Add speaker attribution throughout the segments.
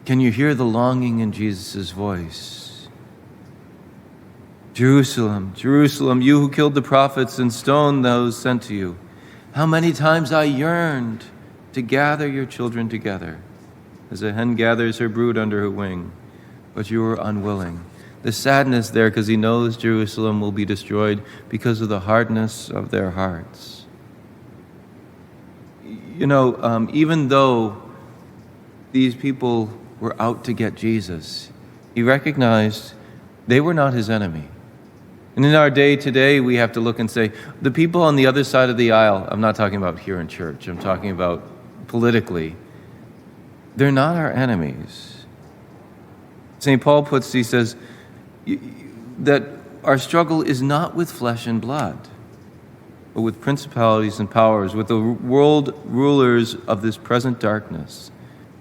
Speaker 1: Can you hear the longing in Jesus' voice? Jerusalem, Jerusalem, you who killed the prophets and stoned those sent to you. How many times I yearned to gather your children together, as a hen gathers her brood under her wing, but you were unwilling. The sadness there because he knows Jerusalem will be destroyed because of the hardness of their hearts. You know, even though these people were out to get Jesus, he recognized they were not his enemy. And in our day today, we have to look and say, the people on the other side of the aisle, I'm not talking about here in church, I'm talking about politically, they're not our enemies. St. Paul puts, he says, that our struggle is not with flesh and blood, but with principalities and powers, with the world rulers of this present darkness,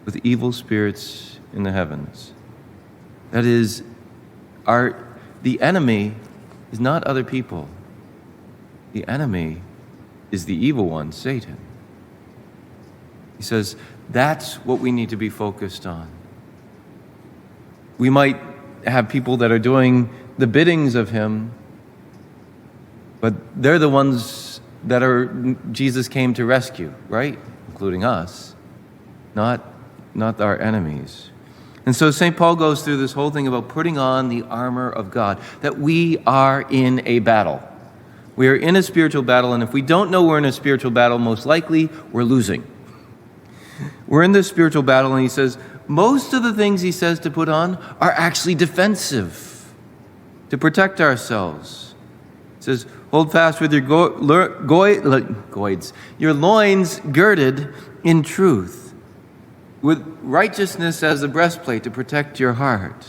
Speaker 1: with evil spirits in the heavens. That is, the enemy is not other people. The enemy is the evil one, Satan. He says, that's what we need to be focused on. We might have people that are doing the biddings of him, but they're the ones that Jesus came to rescue, right? Including us, not our enemies. And so St. Paul goes through this whole thing about putting on the armor of God, that we are in a battle. We are in a spiritual battle, and if we don't know we're in a spiritual battle, most likely we're losing. We're in this spiritual battle, and he says, most of the things he says to put on are actually defensive, to protect ourselves. He says, hold fast with your your loins girded in truth, with righteousness as a breastplate to protect your heart,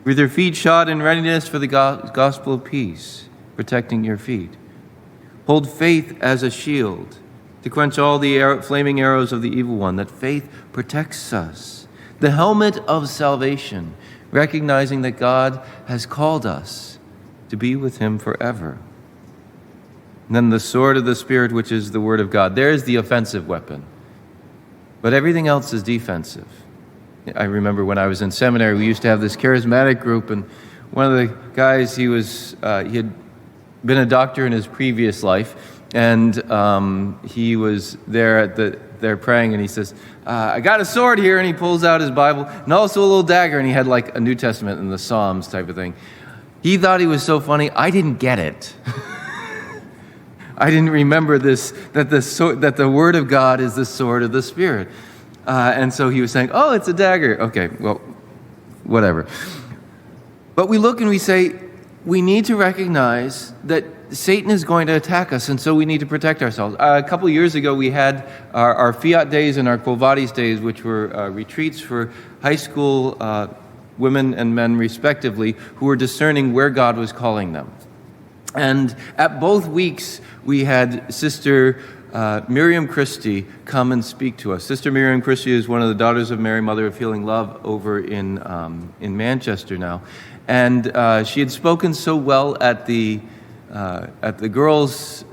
Speaker 1: with your feet shod in readiness for the gospel of peace, protecting your feet. Hold faith as a shield to quench all the flaming arrows of the evil one, that faith protects us. The helmet of salvation, recognizing that God has called us to be with him forever. And then the sword of the Spirit, which is the word of God. There's the offensive weapon. But everything else is defensive. I remember when I was in seminary, we used to have this charismatic group, and one of the guys, he had been a doctor in his previous life, and he was there praying, and he says, I got a sword here, and he pulls out his Bible, and also a little dagger, and he had like a New Testament and the Psalms type of thing. He thought he was so funny. I didn't get it. I didn't remember this, that the Word of God is the sword of the Spirit. And so he was saying, oh, it's a dagger. Okay, well, whatever. But we look and we say, we need to recognize that Satan is going to attack us, and so we need to protect ourselves. A couple years ago, we had our Fiat Days and our Quo Vadis Days, which were retreats for high school women and men, respectively, who were discerning where God was calling them. And at both weeks, we had Sister Miriam Christie come and speak to us. Sister Miriam Christie is one of the Daughters of Mary, Mother of Healing Love, over in Manchester now. And she had spoken so well at the girls'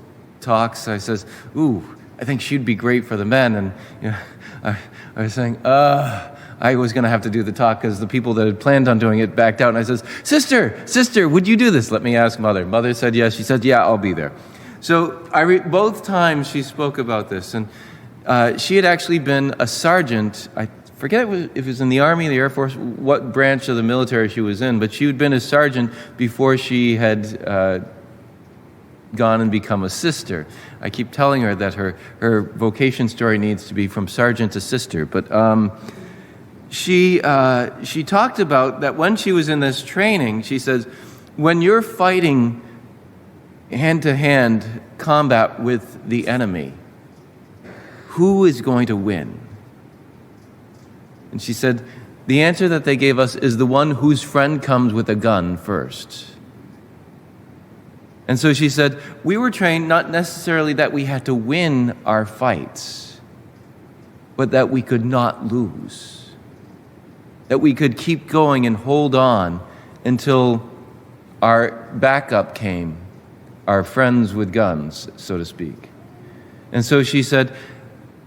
Speaker 1: talks. I says, ooh, I think she'd be great for the men. And I was saying, I was going to have to do the talk because the people that had planned on doing it backed out. And I says, Sister, would you do this? Let me ask Mother. Mother said yes. She said, yeah, I'll be there. So both times she spoke about this. And she had actually been a sergeant. I forget if it was in the Army, the Air Force, what branch of the military she was in. But she had been a sergeant before she had gone and become a sister. I keep telling her that her vocation story needs to be from sergeant to sister. But she talked about that when she was in this training. She says, when you're fighting hand-to-hand combat with the enemy, who is going to win? And she said, the answer that they gave us is the one whose friend comes with a gun first. And so she said, we were trained not necessarily that we had to win our fights, but that we could not lose. That we could keep going and hold on until our backup came, our friends with guns, so to speak. And so she said,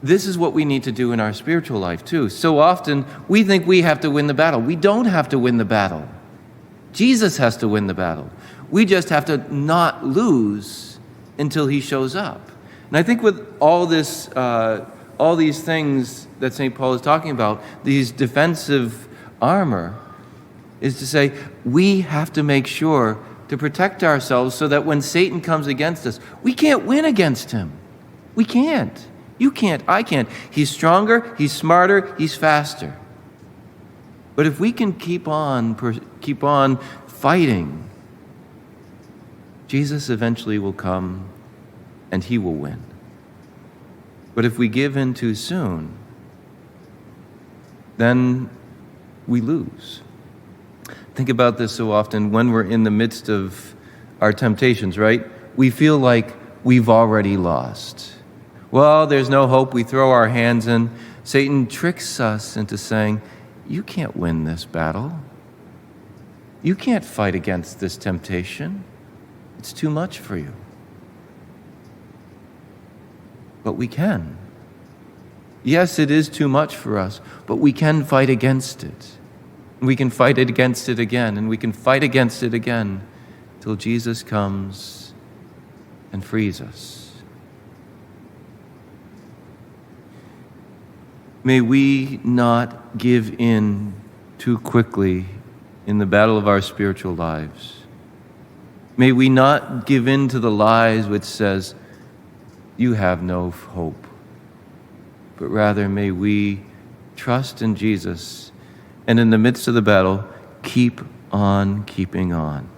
Speaker 1: this is what we need to do in our spiritual life too. So often we think we have to win the battle. We don't have to win the battle. Jesus has to win the battle. We just have to not lose until he shows up. And I think with all these things that St. Paul is talking about, these defensive armor, is to say we have to make sure to protect ourselves so that when Satan comes against us, we can't win against him. We can't. You can't. I can't. He's stronger, he's smarter, he's faster. But if we can keep on fighting, Jesus eventually will come and he will win. But if we give in too soon, then we lose. Think about this so often when we're in the midst of our temptations, right? We feel like we've already lost. Well, there's no hope. We throw our hands in. Satan tricks us into saying, you can't win this battle. You can't fight against this temptation. It's too much for you. But we can. Yes, it is too much for us, but we can fight against it. We can fight against it again, and we can fight against it again till Jesus comes and frees us. May we not give in too quickly in the battle of our spiritual lives. May we not give in to the lies which says, you have no hope. But rather may we trust in Jesus and in the midst of the battle, keep on keeping on.